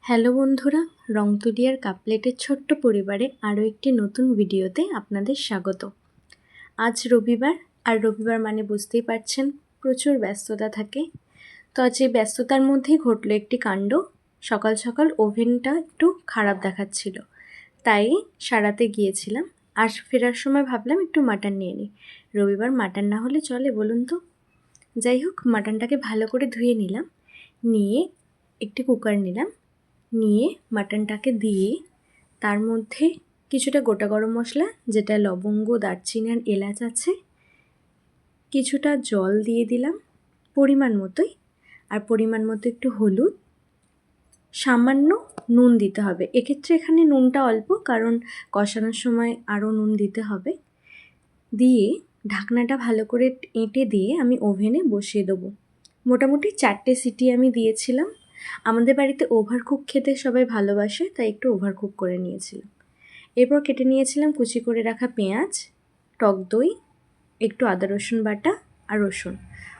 Hello বন্ধুরা, রংতুলিয়ার কাপলেটের ছোট্ট পরিবারে আরও একটি নতুন ভিডিওতে আপনাদের স্বাগত। আজ রবিবার, আর রবিবার মানে বুঝতেই পারছেন প্রচুর ব্যস্ততা থাকে। তো আজ এই ব্যস্ততার মধ্যেই ঘটলো একটি কাণ্ড। সকাল সকাল ওভেনটা একটু খারাপ দেখাচ্ছিল, তাই সারাতে গিয়েছিলাম। আর ফেরার সময় ভাবলাম একটু মাটন নিয়ে নিই। রবিবার মাটন না হলে চলে বলুন তো? যাই হোক, মাটনটাকে ভালো করে ধুয়ে নিলাম, নিয়ে একটি কুকার নিলাম, নিয়ে মাটনটাকে দিয়ে তার মধ্যে কিছুটা গোটা গরম মশলা, যেটা লবঙ্গ, দারচিনি আর এলাচ আছে, কিছুটা জল দিয়ে দিলাম পরিমাণ মতোই, আর পরিমাণ মতো একটু হলুদ, সামান্য নুন দিতে হবে। এক্ষেত্রে এখানে নুনটা অল্প, কারণ কষানোর সময় আরও নুন দিতে হবে। দিয়ে ঢাকনাটা ভালো করে এঁটে দিয়ে আমি ওভেনে বসিয়ে দেবো। মোটামুটি 4টে সিটি আমি দিয়েছিলাম। আমাদের বাড়িতে ওভারকুক খেতে সবাই ভালোবাসে, তাই একটু ওভারকুক করে নিয়েছিলাম। এরপর কেটে নিয়েছিলাম কুচি করে রাখা পেঁয়াজ, টক দই, একটু আদা রসুন বাটা আর রসুন,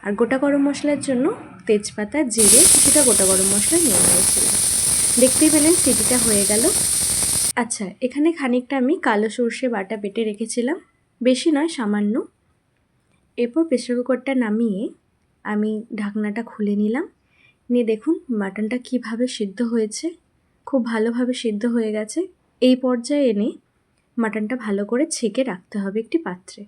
আর গোটা গরম মশলার জন্য তেজপাতা, জিরে, কিছুটা গোটা গরম মশলা নিয়ে নিয়েছিলাম। দেখতেই পেলেন সিটিটা হয়ে গেল। আচ্ছা, এখানে খানিকটা আমি কালো সর্ষে বাটা বেটে রেখেছিলাম, বেশি নয়, সামান্য। এরপর প্রেসার কুকারটা নামিয়ে আমি ঢাকনাটা খুলে নিলাম, নিয়ে দেখুন মাটনটা কীভাবে সিদ্ধ হয়েছে। খুব ভালোভাবে সিদ্ধ হয়ে গেছে। এই পর্যায়ে এনে মাটনটা ভালো করে ছেঁকে রাখতে হবে একটি পাত্রে।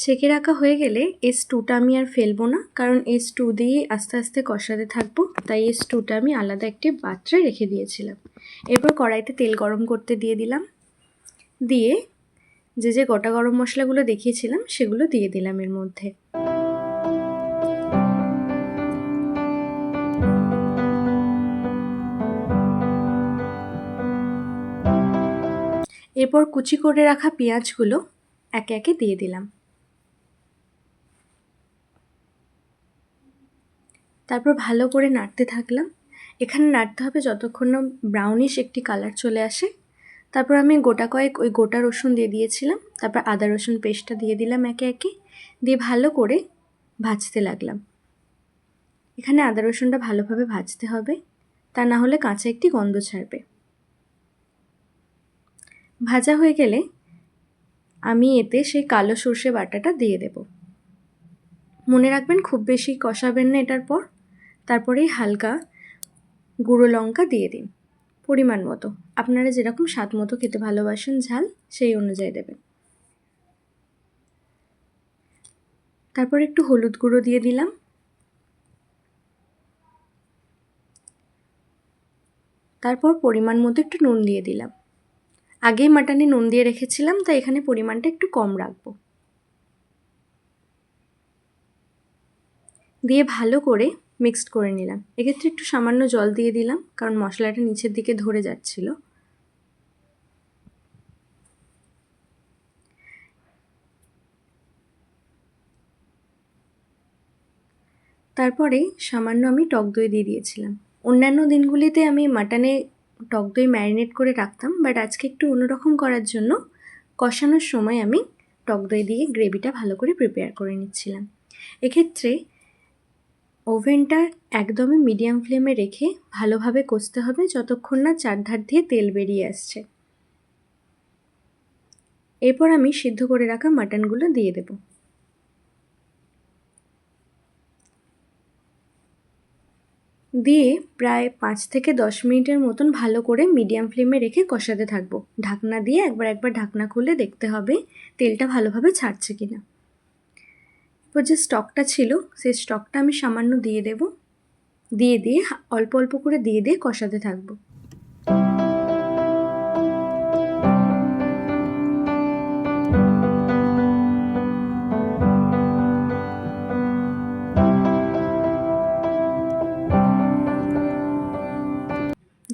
ছেঁকে রাখা হয়ে গেলে এই স্টুটা আমি আর ফেলবো না, কারণ এই স্টু দিয়ে আস্তে আস্তে কষাতে থাকবো, তাই এই স্টুটা আমি আলাদা একটি পাত্রে রেখে দিয়েছিলাম। এরপর কড়াইতে তেল গরম করতে দিয়ে দিলাম, দিয়ে যে গোটা গরম মশলাগুলো দেখিয়েছিলাম সেগুলো দিয়ে দিলাম এর মধ্যে। এরপর কুচি করে রাখা পেঁয়াজগুলো একে একে দিয়ে দিলাম। তারপর ভালো করে নাড়তে থাকলাম। এখানে নাড়তে হবে যতক্ষণ না ব্রাউনিশ একটি কালার চলে আসে। তারপর আমি গোটা কয়েক ওই গোটা রসুন দিয়ে দিয়েছিলাম, তারপর আদা রসুন পেস্টটা দিয়ে দিলাম একে একে, দিয়ে ভালো করে ভাজতে লাগলাম। এখানে আদা রসুনটা ভালোভাবে ভাজতে হবে, তা না হলে কাঁচা একটি গন্ধ ছাড়বে। ভাজা হয়ে গেলে আমি এতে সেই কালো সর্ষে বাটাটা দিয়ে দেব। মনে রাখবেন খুব বেশি কষাবেন না এটার পর। তারপরেই হালকা গুঁড়ো লঙ্কা দিয়ে দিন পরিমাণ মতো। আপনারা যেরকম স্বাদ মতো খেতে ভালোবাসেন ঝাল, সেই অনুযায়ী দেবেন। তারপর একটু হলুদ গুঁড়ো দিয়ে দিলাম, তারপর পরিমাণ মতো একটু নুন দিয়ে দিলাম। আগেই মাটনে নুন দিয়ে রেখেছিলাম, তাই এখানে পরিমাণটা একটু কম রাখবো। দিয়ে ভালো করে মিক্সড করে নিলাম। এক্ষেত্রে একটু সামান্য জল দিয়ে দিলাম, কারণ মশলাটা নিচের দিকে ধরে যাচ্ছিল। তারপরে সামান্য আমি টক দই দিয়ে দিয়েছিলাম। অন্যান্য দিনগুলিতে আমি মাটনে টক দই ম্যারিনেট করে রাখতাম, বাট আজকে একটু অন্যরকম করার জন্য কষানোর সময় আমি টক দই দিয়ে গ্রেভিটা ভালো করে প্রিপেয়ার করে নিচ্ছিলাম। এক্ষেত্রে ওভেনটা একদমই মিডিয়াম ফ্লেমে রেখে ভালোভাবে কষতে হবে যতক্ষণ না চারধার দিয়ে তেল বেরিয়ে আসছে। এরপর আমি সিদ্ধ করে রাখা মাটনগুলো দিয়ে দেব। দিয়ে প্রায় 5 থেকে 10 মিনিটের মতন ভালো করে মিডিয়াম ফ্লেমে রেখে কষাতে থাকবো। ঢাকনা দিয়ে একবার ঢাকনা খুলে দেখতে হবে তেলটা ভালোভাবে ছাড়ছে কিনা। এরপর যে স্টকটা ছিল সেই স্টকটা আমি সামান্য দিয়ে দেব, দিয়ে অল্প অল্প করে দিয়ে কষাতে থাকবো।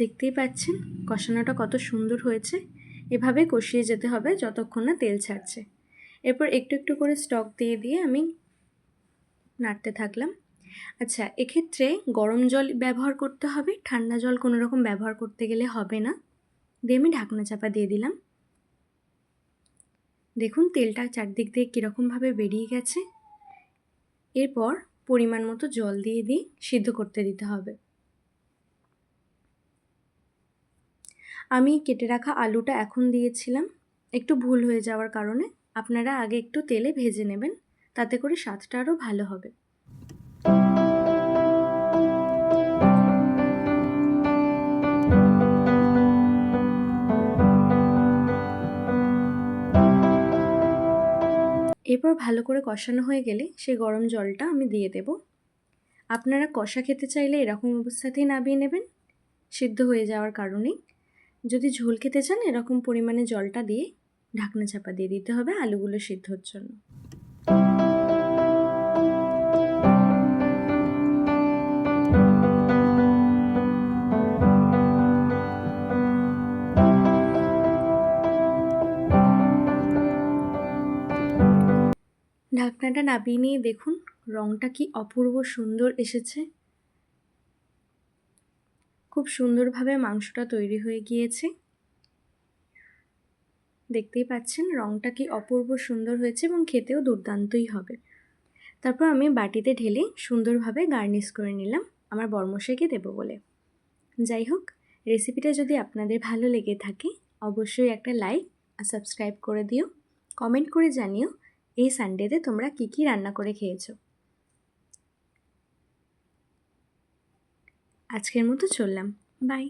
দেখতেই পাচ্ছেন কষানোটা কত সুন্দর হয়েছে। এভাবে কষিয়ে যেতে হবে যতক্ষণ না তেল ছাড়ছে। এরপর একটু একটু করে স্টক দিয়ে আমি নাড়তে থাকলাম। আচ্ছা, এক্ষেত্রে গরম জল ব্যবহার করতে হবে, ঠান্ডা জল কোনো রকম ব্যবহার করতে গেলে হবে না। দিয়ে আমি ঢাকনা চাপা দিয়ে দিলাম। দেখুন তেলটা চারদিক দিয়ে কীরকমভাবে বেরিয়ে গেছে। এরপর পরিমাণ মতো জল দিয়ে সিদ্ধ করতে দিতে হবে। আমি কেটে রাখা আলুটা এখন দিয়েছিলাম, একটু ভুল হয়ে যাওয়ার কারণে। আপনারা আগে একটু তেলে ভেজে নেবেন, তাতে করে স্বাদটা আরও ভালো হবে। এরপর ভালো করে কষানো হয়ে গেলে সেই গরম জলটা আমি দিয়ে দেব। আপনারা কষা খেতে চাইলে এরকম অবস্থাতেই নামিয়ে নেবেন, সিদ্ধ হয়ে যাওয়ার কারণেই। যদি ঝোল খেতে চান এরকম পরিমাণে জলটা দিয়ে ঢাকনা চাপা দিয়ে দিতে হবে আলুগুলো সিদ্ধর জন্য। ঢাকনাটা নামিয়ে নিয়ে দেখুন রঙটা কি অপূর্ব সুন্দর এসেছে। খুব সুন্দরভাবে মাংসটা তৈরি হয়ে গিয়েছে। দেখতেই পাচ্ছেন রঙটা কি অপূর্ব সুন্দর হয়েছে এবং খেতেও দুর্দান্তই হবে। তারপর আমি বাটিতে ঢেলে সুন্দরভাবে গার্নিশ করে নিলাম আমার বরমশাইকে দেবো বলে। যাই হোক, রেসিপিটা যদি আপনাদের ভালো লেগে থাকে অবশ্যই একটা লাইক আর সাবস্ক্রাইব করে দিও। কমেন্ট করে জানিও এই সানডেতে তোমরা কী কী রান্না করে খেয়েছো। আজকের মতো চললাম, বাই।